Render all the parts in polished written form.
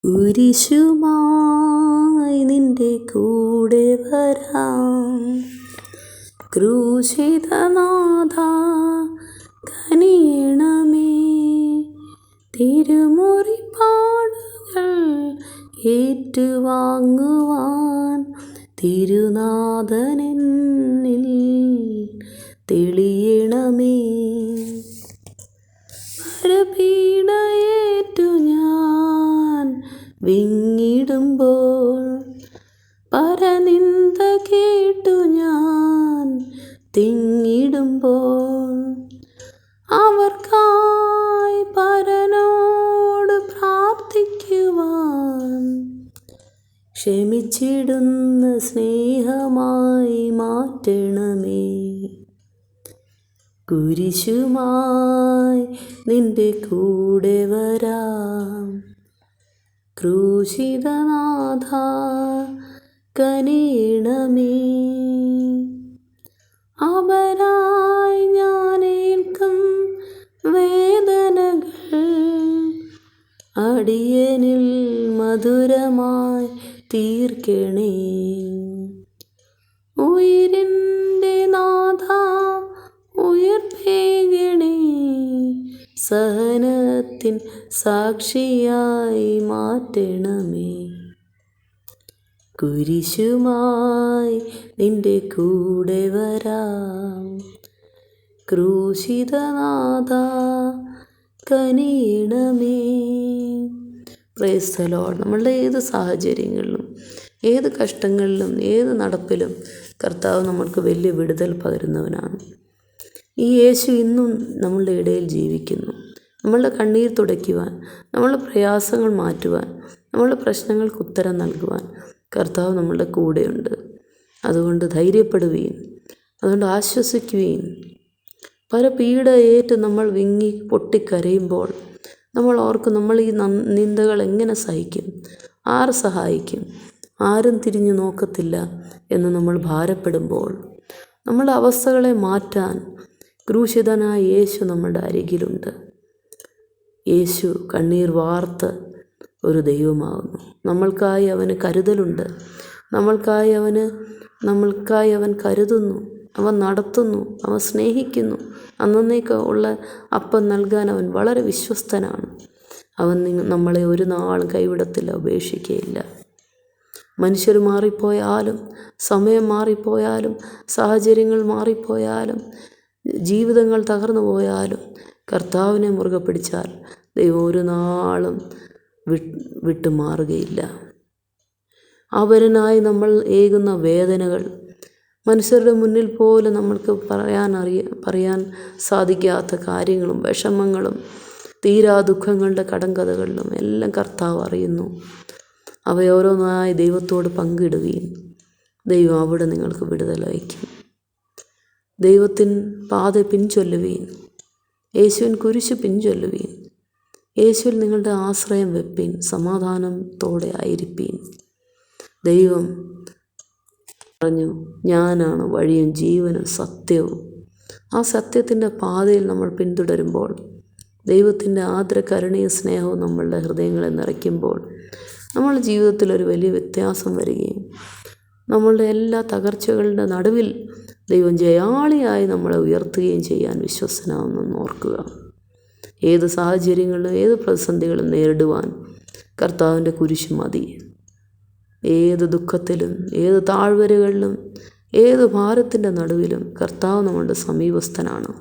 കുരിശുമായി നിന്റെ കൂടെ വരാം, ക്രൂശിതനാഥ കനിയണമേ. തിരുമുറിപ്പാടുകൾ ഏറ്റുവാങ്ങുവാൻ തിരുനാഥനെന്നിൽ തെളിയണമേ. പരപീഡയേറ്റു ഞാൻ വിങ്ങിടുമ്പോൾ, പരനിന്ദ കേട്ടു ഞാൻ തിങ്ങിടുമ്പോൾ, അവർക്കായി പരനോട് പ്രാർത്ഥിക്കുവാൻ ക്ഷമിച്ചിടുന്ന സ്നേഹമായി മാറ്റണമേ. കുരിശുമായി നിന്റെ കൂടെ വരാം, ക്രൂശിതനാഥ കനിയണമേ. അവനായി ഞാനേൽക്കും വേദനകൾ അടിയനിൽ മധുരമായി തീർക്കണേ. ഉയിരിൻ്റെ നാഥ ഉയിർപ്പേകണേ, സഹനത്തിൻ സാക്ഷിയായി മാറ്റണമേ. കുരിശുമായി നിന്റെ കൂടെ വരാം, ക്രൂശിതനാഥ കനിയണമേ. Praise the Lord. നമ്മളുടെ ഏത് സാഹചര്യങ്ങളിലും, ഏത് കഷ്ടങ്ങളിലും, ഏത് നടപ്പിലും കർത്താവ് നമ്മൾക്ക് വലിയ വിടുതൽ പകരുന്നവനാണ്. ഈ യേശു ഇന്നും നമ്മളുടെ ഇടയിൽ ജീവിക്കുന്നു. നമ്മളുടെ കണ്ണീർ തുടയ്ക്കുവാൻ, നമ്മളുടെ പ്രയാസങ്ങൾ മാറ്റുവാൻ, നമ്മളുടെ പ്രശ്നങ്ങൾക്ക് ഉത്തരം നൽകുവാൻ കർത്താവ് നമ്മളുടെ കൂടെയുണ്ട്. അതുകൊണ്ട് ധൈര്യപ്പെടുവീൻ, അതുകൊണ്ട് ആശ്വസിക്കുവീൻ. പല പീഡയേറ്റ് നമ്മൾ വിങ്ങി പൊട്ടിക്കരയുമ്പോൾ നമ്മൾ ഓർക്കും, നമ്മൾ ഈ നിന്ദകൾ എങ്ങനെ സഹിക്കും, ആര് സഹായിക്കും, ആരും തിരിഞ്ഞു നോക്കത്തില്ല എന്ന് നമ്മൾ ഭാരപ്പെടുമ്പോൾ, നമ്മളുടെ അവസ്ഥകളെ മാറ്റാൻ ക്രൂശിതനായ യേശു നമ്മുടെ അരികിലുണ്ട്. യേശു കണ്ണീർ വാർത്ത് ഒരു ദൈവമാകുന്നു. നമ്മൾക്കായി അവന് കരുതലുണ്ട്. നമ്മൾക്കായി അവൻ കരുതുന്നു, അവൻ നടത്തുന്നു, അവൻ സ്നേഹിക്കുന്നു. അന്നേക്ക് ഉള്ള അപ്പം നൽകാൻ അവൻ വളരെ വിശ്വസ്തനാണ്. അവൻ നമ്മളെ ഒരു നാളും കൈവിടത്തില്ല, ഉപേക്ഷിക്കുകയില്ല. മനുഷ്യർ മാറിപ്പോയാലും, സമയം മാറിപ്പോയാലും, സാഹചര്യങ്ങൾ മാറിപ്പോയാലും, ജീവിതങ്ങൾ തകർന്നു പോയാലും കർത്താവിനെ മുറുകെ പിടിച്ചാൽ ദൈവം ഒരു നാളും വിട്ടുമാറുകയില്ല. അവരനായി നമ്മൾ ഏകുന്ന വേദനകൾ മനുഷ്യരുടെ മുന്നിൽ പോലും നമ്മൾക്ക് പറയാൻ സാധിക്കാത്ത കാര്യങ്ങളും വിഷമങ്ങളും തീരാ ദുഃഖങ്ങളുടെ കടങ്കഥകളിലും എല്ലാം കർത്താവ് അറിയുന്നു. അവയോരോന്നായി ദൈവത്തോട് പങ്കിടുകയും ദൈവം അവിടെ നിങ്ങൾക്ക് വിടുതൽ അയക്കും. ദൈവത്തിൻ പാത പിൻചൊല്ലുവീൻ, യേശുവിൻ കുരിശ് പിൻചൊല്ലുവീൻ. യേശുവിൽ നിങ്ങളുടെ ആശ്രയം വെപ്പീൻ, സമാധാനത്തോടെ ആയിരിപ്പീൻ. ദൈവം പറഞ്ഞു, ഞാനാണ് വഴിയും ജീവനും സത്യവും. ആ സത്യത്തിൻ്റെ പാതയിൽ നമ്മൾ പിന്തുടരുമ്പോൾ, ദൈവത്തിൻ്റെ ആർദ്ര കരുണയും സ്നേഹവും നമ്മളുടെ ഹൃദയങ്ങളെ നിറയ്ക്കുമ്പോൾ നമ്മളുടെ ജീവിതത്തിൽ ഒരു വലിയ വ്യത്യാസം വരികയും നമ്മളുടെ എല്ലാ തകർച്ചകളുടെ നടുവിൽ ദൈവം ജയാളിയായി നമ്മളെ ഉയർത്തുകയും ചെയ്യാൻ വിശ്വസ്തനാണെന്ന് ഓർക്കുക. ഏത് സാഹചര്യങ്ങളിലും ഏത് പ്രതിസന്ധികളും നേരിടുവാൻ കർത്താവിൻ്റെ കുരിശ് മതി. ഏത് ദുഃഖത്തിലും, ഏത് താഴ്വരകളിലും, ഏത് ഭാരത്തിൻ്റെ നടുവിലും കർത്താവ് നമ്മളുടെ സമീപസ്ഥനാണ്.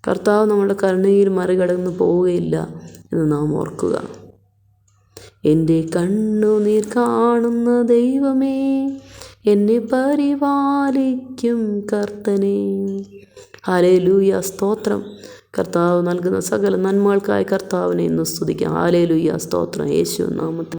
കർത്താവ് നമ്മളുടെ കരുണയിൽ മറികടന്ന് പോവുകയില്ല എന്ന് നാം ഓർക്കുക. എൻ്റെ കണ്ണുനീർ കാണുന്ന ദൈവമേ, എന്നെ പരിപാലിക്കും കർത്തനേ. ഹല്ലേലൂയ, സ്തോത്രം. കർത്താവ് നൽകുന്ന സകല നന്മകൾക്കായി കർത്താവിനെ ഇന്ന് സ്തുതിക്കാം. ഹല്ലേലൂയ, സ്തോത്രം. യേശു നാമത്തിൽ